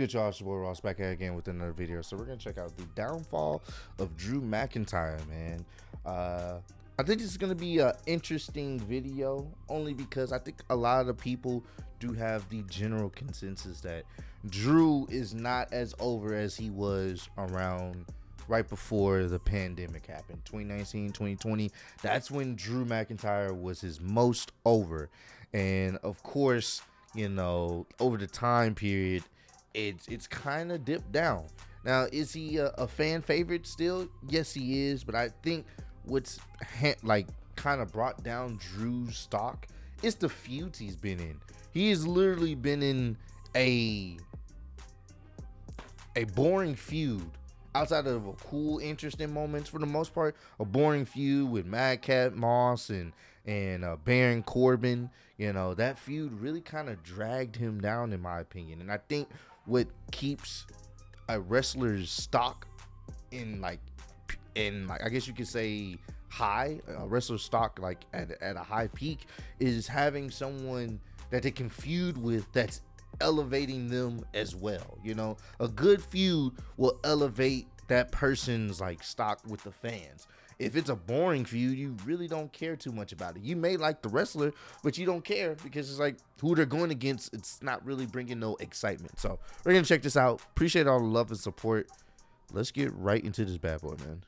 good, y'all? It's your boy Ross back here again with another video. So we're gonna check out the downfall of Drew McIntyre, man. I think this is gonna be an interesting video only because I think a lot of people do have the general consensus that Drew is not as over as he was around right before the pandemic happened. 2019, 2020, that's when Drew McIntyre was his most over. And of course, you know, over the time period, it's kind of dipped down. Now, is he a fan favorite still? Yes, he is. But I think what's kind of brought down Drew's stock is the feuds he's been in. He has literally been in a boring feud outside of a cool, interesting moments. For the most part, a boring feud with Madcap Moss and Baron Corbin. You know, that feud really kind of dragged him down, in my opinion. And I think what keeps a wrestler's stock in I guess you could say high, a wrestler's stock like at a high peak, is having someone that they can feud with that's elevating them as well. You know, a good feud will elevate that person's like stock with the fans. If it's a boring feud, you really don't care too much about it. You may like the wrestler, but you don't care because it's like who they're going against. It's not really bringing no excitement. So we're going to check this out. Appreciate all the love and support. Let's get right into this bad boy, man.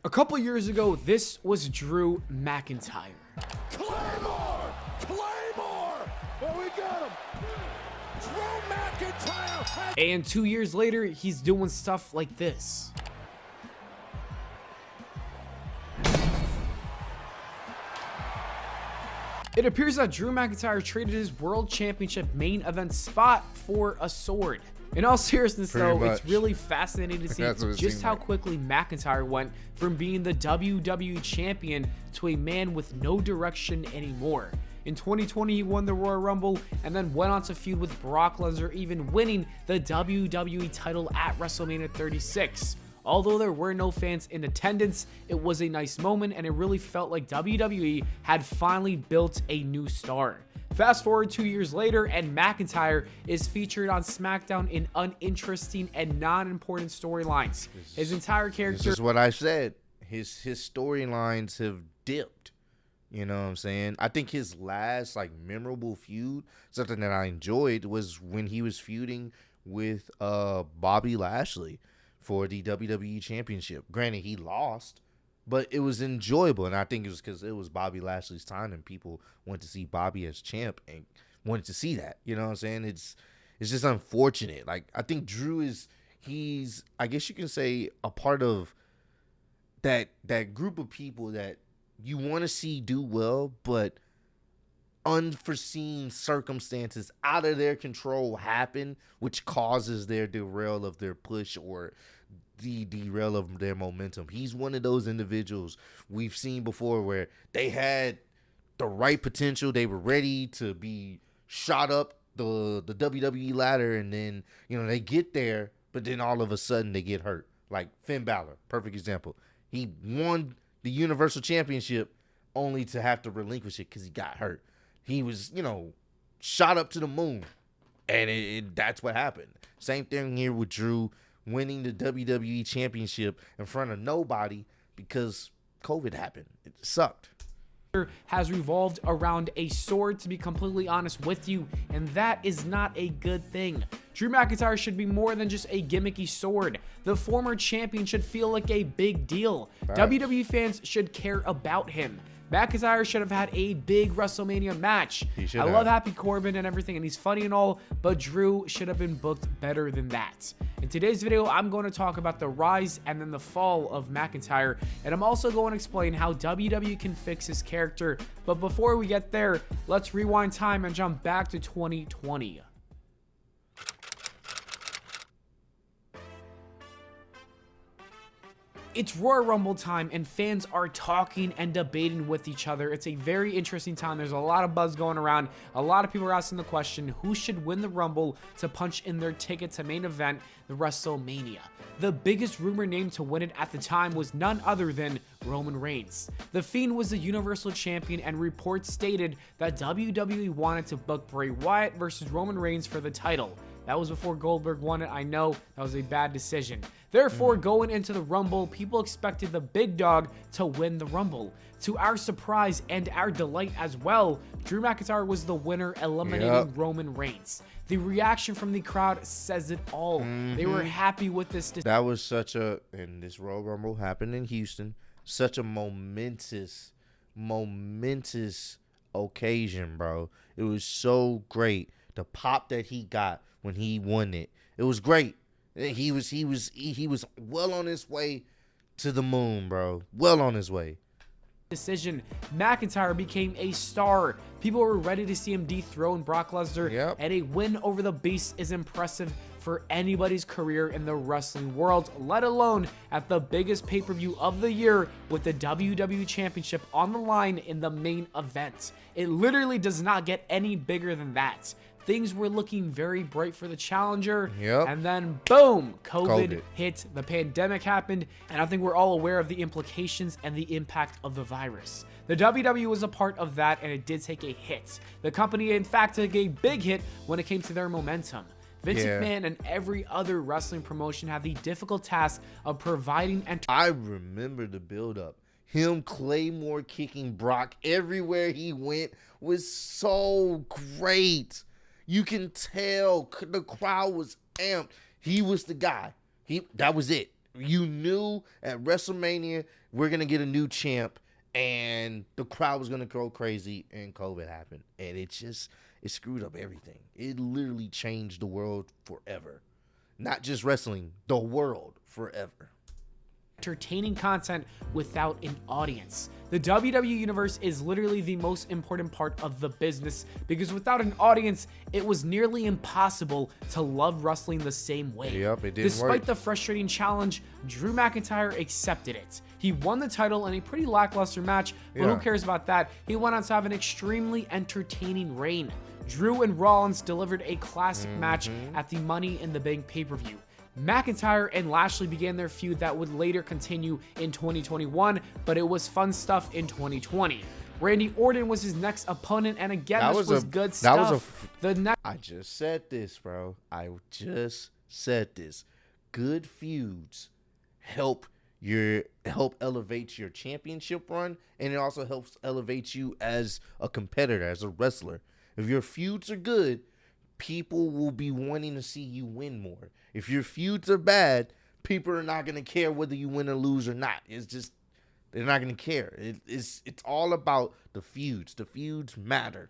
A couple years ago, this was Drew McIntyre. Claymore! Claymore! Oh, we got him! Drew McIntyre! And 2 years later, he's doing stuff like this. It appears that Drew McIntyre traded his World Championship main event spot for a sword. In all seriousness, it's really fascinating to see just how quickly McIntyre went from being the WWE Champion to a man with no direction anymore. In 2020, he won the Royal Rumble and then went on to feud with Brock Lesnar, even winning the WWE title at WrestleMania 36. Although there were no fans in attendance, it was a nice moment and it really felt like WWE had finally built a new star. Fast forward 2 years later and McIntyre is featured on SmackDown in uninteresting and non-important storylines. His entire character... This is what I said. His storylines have dipped. You know what I'm saying? I think his last memorable feud, something that I enjoyed, was when he was feuding with Bobby Lashley for the WWE Championship. Granted, he lost, but it was enjoyable, and I think it was because it was Bobby Lashley's time, and people wanted to see Bobby as champ and wanted to see that. You know what I'm saying? It's just unfortunate. I think Drew he's I guess you can say a part of that group of people that you want to see do well, but unforeseen circumstances out of their control happen, which causes their derail of their push or the derail of their momentum. He's one of those individuals we've seen before where they had the right potential, they were ready to be shot up the WWE ladder, and then they get there, but then all of a sudden they get hurt. Like Finn Balor, perfect example. He won the Universal Championship only to have to relinquish it because he got hurt. He was, shot up to the moon, and that's what happened. Same thing here with Drew winning the WWE Championship in front of nobody because COVID happened. It sucked. Has revolved around a sword, to be completely honest with you, and that is not a good thing. Drew McIntyre should be more than just a gimmicky sword. The former champion should feel like a big deal. WWE fans should care about him. McIntyre should have had a big WrestleMania match. I love Happy Corbin and everything, and he's funny and all, but Drew should have been booked better than that. In today's video, I'm going to talk about the rise and then the fall of McIntyre, and I'm also going to explain how WWE can fix his character. But before we get there, let's rewind time and jump back to 2020. It's Royal Rumble time and fans are talking and debating with each other. It's a very interesting time. There's a lot of buzz going around. A lot of people are asking the question, who should win the Rumble to punch in their ticket to main event, the WrestleMania? The biggest rumor name to win it at the time was none other than Roman Reigns. The Fiend was the Universal Champion, and reports stated that WWE wanted to book Bray Wyatt versus Roman Reigns for the title. That was before Goldberg won it. I know that was a bad decision. Therefore, going into the Rumble, people expected the big dog to win the Rumble. To our surprise and our delight as well, Drew McIntyre was the winner, eliminating Roman Reigns. The reaction from the crowd says it all. They were happy with this decision. That was and this Royal Rumble happened in Houston, such a momentous occasion, bro. It was so great. The pop that he got when he won it, it was great. He was well on his way to the moon, bro. Well on his way. Decision, McIntyre became a star. People were ready to see him dethrone Brock Lesnar, and a win over the Beast is impressive for anybody's career in the wrestling world, let alone at the biggest pay-per-view of the year with the WWE Championship on the line in the main event. It literally does not get any bigger than that. Things were looking very bright for the challenger, and then boom, COVID hit, the pandemic happened, and I think we're all aware of the implications and the impact of the virus. The WWE was a part of that, and it did take a hit. The company, in fact, took a big hit when it came to their momentum. Vince McMahon and every other wrestling promotion had the difficult task of providing I remember the build-up. Him Claymore kicking Brock everywhere he went was so great. You can tell the crowd was amped. He was the guy. That was it. You knew at WrestleMania we're gonna get a new champ, and the crowd was gonna go crazy. And COVID happened, and it screwed up everything. It literally changed the world forever. Not just wrestling, the world forever. Entertaining content without an audience. The WWE Universe is literally the most important part of the business, because without an audience, it was nearly impossible to love wrestling the same way. It didn't Despite work. the frustrating challenge, Drew McIntyre accepted it. He won the title in a pretty lackluster match, but who cares about that? He went on to have an extremely entertaining reign. Drew and Rollins delivered a classic match at the Money in the Bank pay-per-view. McIntyre and Lashley began their feud that would later continue in 2021, but it was fun stuff in 2020. Randy Orton was his next opponent, and again, this was good stuff. I just said this, bro. I just said this. Good feuds help elevate your championship run, and it also helps elevate you as a competitor, as a wrestler. If your feuds are good, people will be wanting to see you win more. If your feuds are bad, people are not going to care whether you win or lose or not. It's just, they're not going to care. It's all about the feuds. The feuds matter.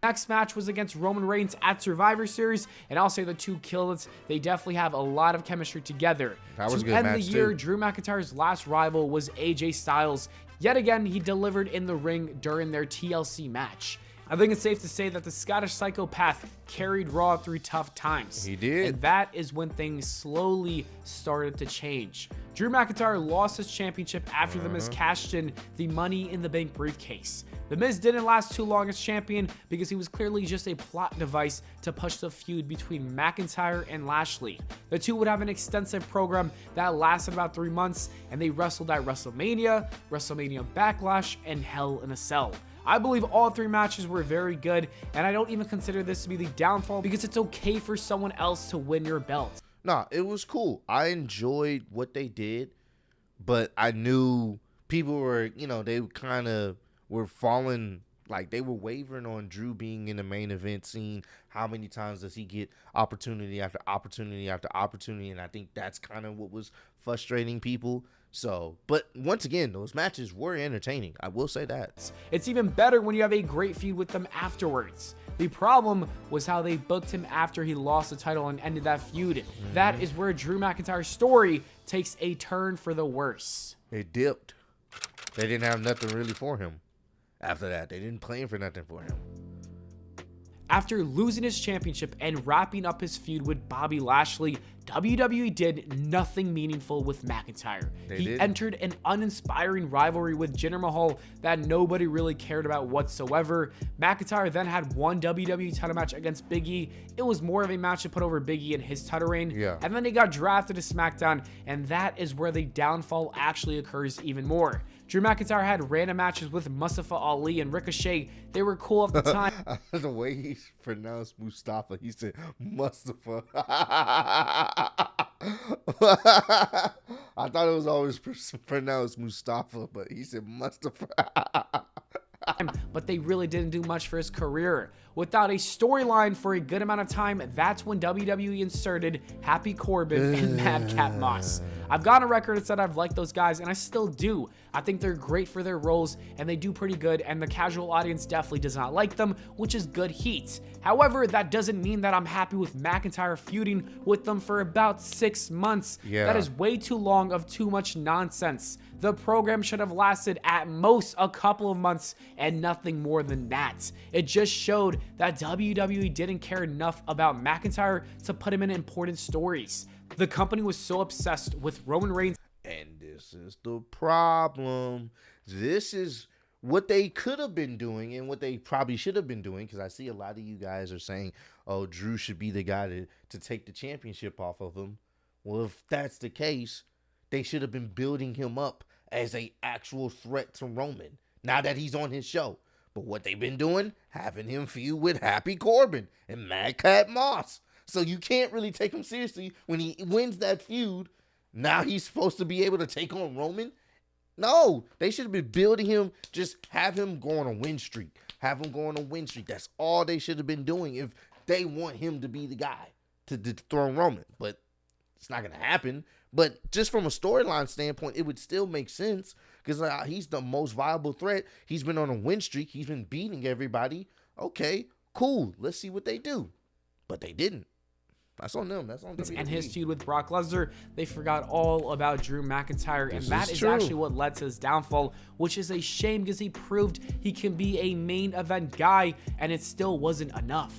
Next match was against Roman Reigns at Survivor Series, and I'll say the two killed it. They definitely have a lot of chemistry together. That was a good match. To match end the year, too. Drew McIntyre's last rival was AJ Styles. Yet again, he delivered in the ring during their TLC match. I think it's safe to say that the Scottish psychopath carried Raw through tough times. He did. And that is when things slowly started to change. Drew McIntyre lost his championship after The Miz cashed in the Money in the Bank briefcase. The Miz didn't last too long as champion because he was clearly just a plot device to push the feud between McIntyre and Lashley. The two would have an extensive program that lasted about 3 months, and they wrestled at WrestleMania, WrestleMania Backlash, and Hell in a Cell. I believe all three matches were very good, and I don't even consider this to be the downfall because it's okay for someone else to win your belt. Nah, it was cool. I enjoyed what they did, but I knew people were, they kind of were falling, like they were wavering on Drew being in the main event, seeing how many times does he get opportunity after opportunity after opportunity, and I think that's kind of what was frustrating people. So, but once again, those matches were entertaining. I will say that. It's even better when you have a great feud with them afterwards. The problem was how they booked him after he lost the title and ended that feud. That is where Drew McIntyre's story takes a turn for the worse. It dipped. They didn't have nothing really for him after that. They didn't plan for nothing for him. After losing his championship and wrapping up his feud with Bobby Lashley, WWE did nothing meaningful with McIntyre. He entered an uninspiring rivalry with Jinder Mahal that nobody really cared about whatsoever. McIntyre then had one WWE title match against Big E. It was more of a match to put over Big E in his title reign. And then he got drafted to SmackDown, and that is where the downfall actually occurs even more. Drew McIntyre had random matches with Mustafa Ali and Ricochet. They were cool at the time. The way he pronounced Mustafa, he said Mustafa. I thought it was always pronounced Mustafa, but he said Mustafa. But they really didn't do much for his career. Without a storyline for a good amount of time, that's when WWE inserted Happy Corbin and Madcap Moss. I've gone on record and said I've liked those guys, and I still do. I think they're great for their roles, and they do pretty good, and the casual audience definitely does not like them, which is good heat. However, that doesn't mean that I'm happy with McIntyre feuding with them for about 6 months. That is way too long of too much nonsense. The program should have lasted at most a couple of months and nothing more than that. It just showed that WWE didn't care enough about McIntyre to put him in important stories. The company was so obsessed with Roman Reigns. And this is the problem. This is what they could have been doing and what they probably should have been doing, because I see a lot of you guys are saying, oh, Drew should be the guy to take the championship off of him. Well, if that's the case, they should have been building him up as a actual threat to Roman now that he's on his show. But what they've been doing, having him feud with Happy Corbin and Madcap Moss. So you can't really take him seriously when he wins that feud. Now he's supposed to be able to take on Roman. No, they should have been building him. Just have him go on a win streak. Have him go on a win streak. That's all they should have been doing if they want him to be the guy to dethrone Roman. But it's not going to happen. But just from a storyline standpoint, it would still make sense because he's the most viable threat. He's been on a win streak. He's been beating everybody. Okay, cool. Let's see what they do. But they didn't. That's on them. That's on WWE. And his feud with Brock Lesnar, they forgot all about Drew McIntyre, and that is actually what led to his downfall, which is a shame because he proved he can be a main event guy, and it still wasn't enough.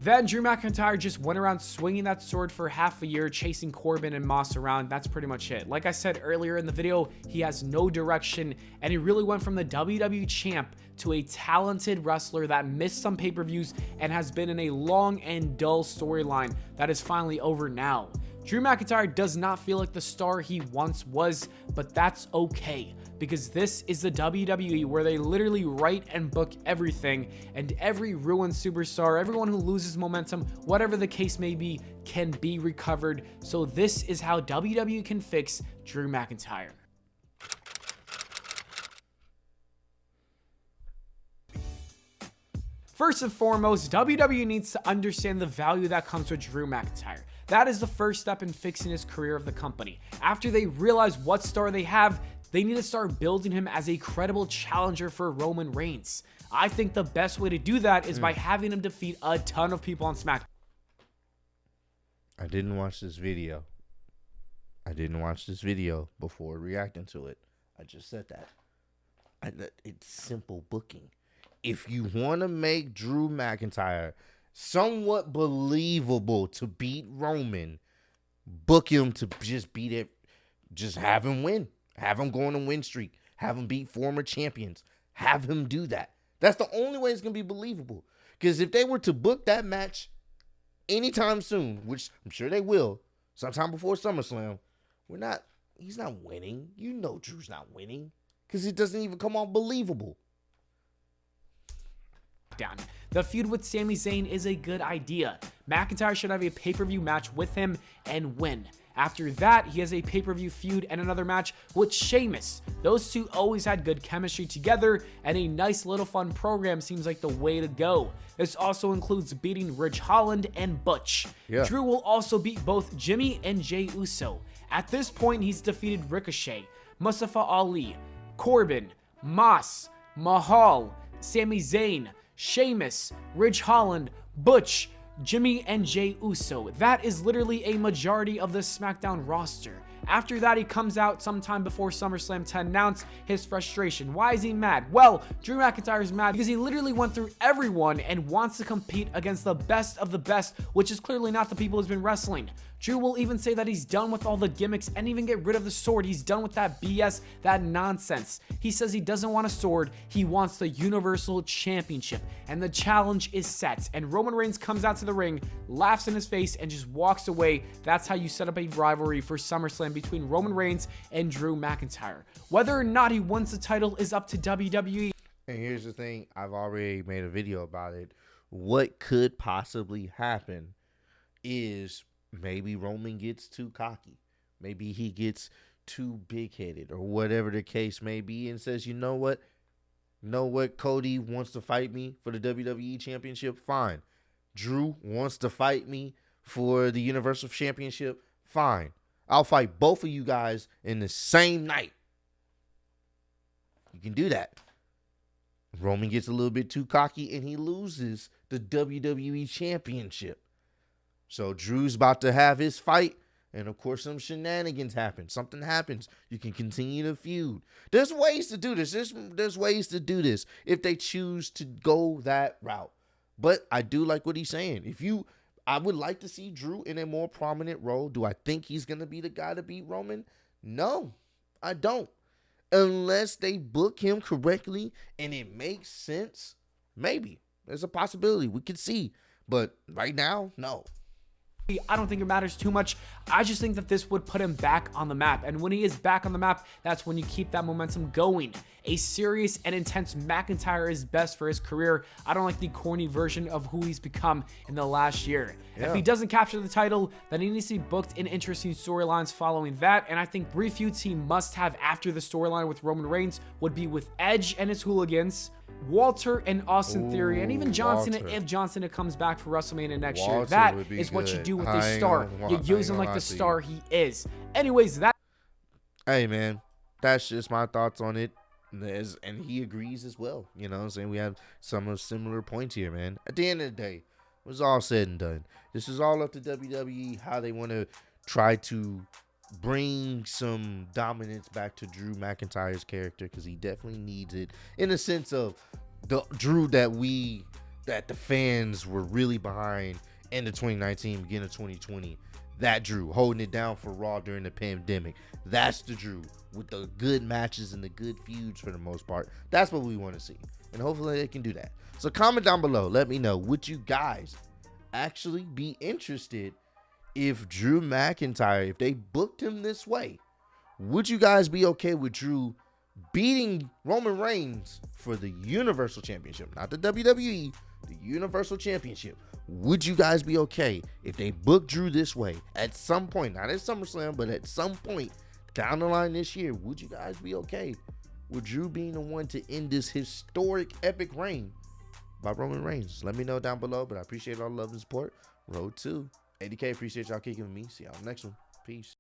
Then Drew McIntyre just went around swinging that sword for half a year, chasing Corbin and Moss around. That's pretty much it. Like I said earlier in the video, he has no direction, and he really went from the WWE champ to a talented wrestler that missed some pay-per-views and has been in a long and dull storyline that is finally over now. Drew McIntyre does not feel like the star he once was, but that's okay, because this is the WWE where they literally write and book everything, and every ruined superstar, everyone who loses momentum, whatever the case may be, can be recovered. So this is how WWE can fix Drew McIntyre. First and foremost, WWE needs to understand the value that comes with Drew McIntyre. That is the first step in fixing his career of the company. After they realize what star they have, they need to start building him as a credible challenger for Roman Reigns. I think the best way to do that is by having him defeat a ton of people on SmackDown. I didn't watch this video. Before reacting to it. I just said that. It's simple booking. If you want to make Drew McIntyre somewhat believable to beat Roman, book him to just beat it. Just have him win. Have him go on a win streak. Have him beat former champions. Have him do that. That's the only way it's going to be believable. Because if they were to book that match anytime soon, which I'm sure they will, sometime before SummerSlam, he's not winning. You know Drew's not winning because it doesn't even come off believable. The feud with Sami Zayn is a good idea. McIntyre should have a pay-per-view match with him and win. After that, he has a pay-per-view feud and another match with Sheamus. Those two always had good chemistry together, and a nice little fun program seems like the way to go. This also includes beating Ridge Holland and Butch. Drew will also beat both Jimmy and Jey Uso. At this point, he's defeated Ricochet, Mustafa Ali, Corbin, Moss, Mahal, Sami Zayn, Sheamus, Ridge Holland, Butch, Jimmy, and Jey Uso. That is literally a majority of the SmackDown roster. After that, he comes out sometime before SummerSlam to announce his frustration. Why is he mad? Well, Drew McIntyre is mad because he literally went through everyone and wants to compete against the best of the best, which is clearly not the people he's been wrestling. Drew will even say that he's done with all the gimmicks and even get rid of the sword. He's done with that BS, that nonsense. He says he doesn't want a sword, he wants the Universal Championship, and the challenge is set. And Roman Reigns comes out to the ring, laughs in his face, and just walks away. That's how you set up a rivalry for SummerSlam between Roman Reigns and Drew McIntyre. Whether or not he wins the title is up to WWE. And here's the thing, I've already made a video about it. What could possibly happen is maybe Roman gets too cocky. Maybe he gets too big-headed or whatever the case may be and says, you know what? Cody wants to fight me for the WWE Championship? Fine. Drew wants to fight me for the Universal Championship? Fine. I'll fight both of you guys in the same night. You can do that. Roman gets a little bit too cocky and he loses the WWE Championship. So Drew's about to have his fight, and of course some shenanigans happen. Something happens. You can continue to feud. There's ways to do this. There's ways to do this if they choose to go that route. But I do like what he's saying. I would like to see Drew in a more prominent role. Do I think he's going to be the guy to beat Roman? No, I don't. Unless they book him correctly and it makes sense, maybe. There's a possibility. We could see. But right now, no. I don't think it matters too much. I just think that this would put him back on the map. And when he is back on the map, that's when you keep that momentum going. A serious and intense McIntyre is best for his career. I don't like the corny version of who he's become in the last year. Yeah. If he doesn't capture the title, then he needs to be booked in interesting storylines following that. And I think brief feuds he must have after the storyline with Roman Reigns would be with Edge and his hooligans, Walter and Austin Theory, and even John Cena if John Cena comes back for WrestleMania next year. That is what you do with a star. You use him like the star he is. Anyways, hey man, that's just my thoughts on it. And he agrees as well. You know what I'm saying? We have some of similar points here, man. At the end of the day, it was all said and done. This is all up to WWE, how they want to try to bring some dominance back to Drew McIntyre's character, because he definitely needs it in the sense of the Drew that the fans were really behind end of 2019, beginning of 2020. That Drew holding it down for Raw during the pandemic. That's the Drew with the good matches and the good feuds for the most part. That's what we want to see, and hopefully they can do that. So comment down below, let me know, would you guys actually be interested if Drew McIntyre, if they booked him this way, would you guys be okay with Drew beating Roman Reigns for the Universal Championship? Not the WWE, the Universal Championship. Would you guys be okay if they booked Drew this way at some point, not at SummerSlam, but at some point down the line this year? Would you guys be okay with Drew being the one to end this historic, epic reign by Roman Reigns? Let me know down below, but I appreciate all the love and support. Road to 80K. Appreciate y'all kicking with me. See y'all next one. Peace.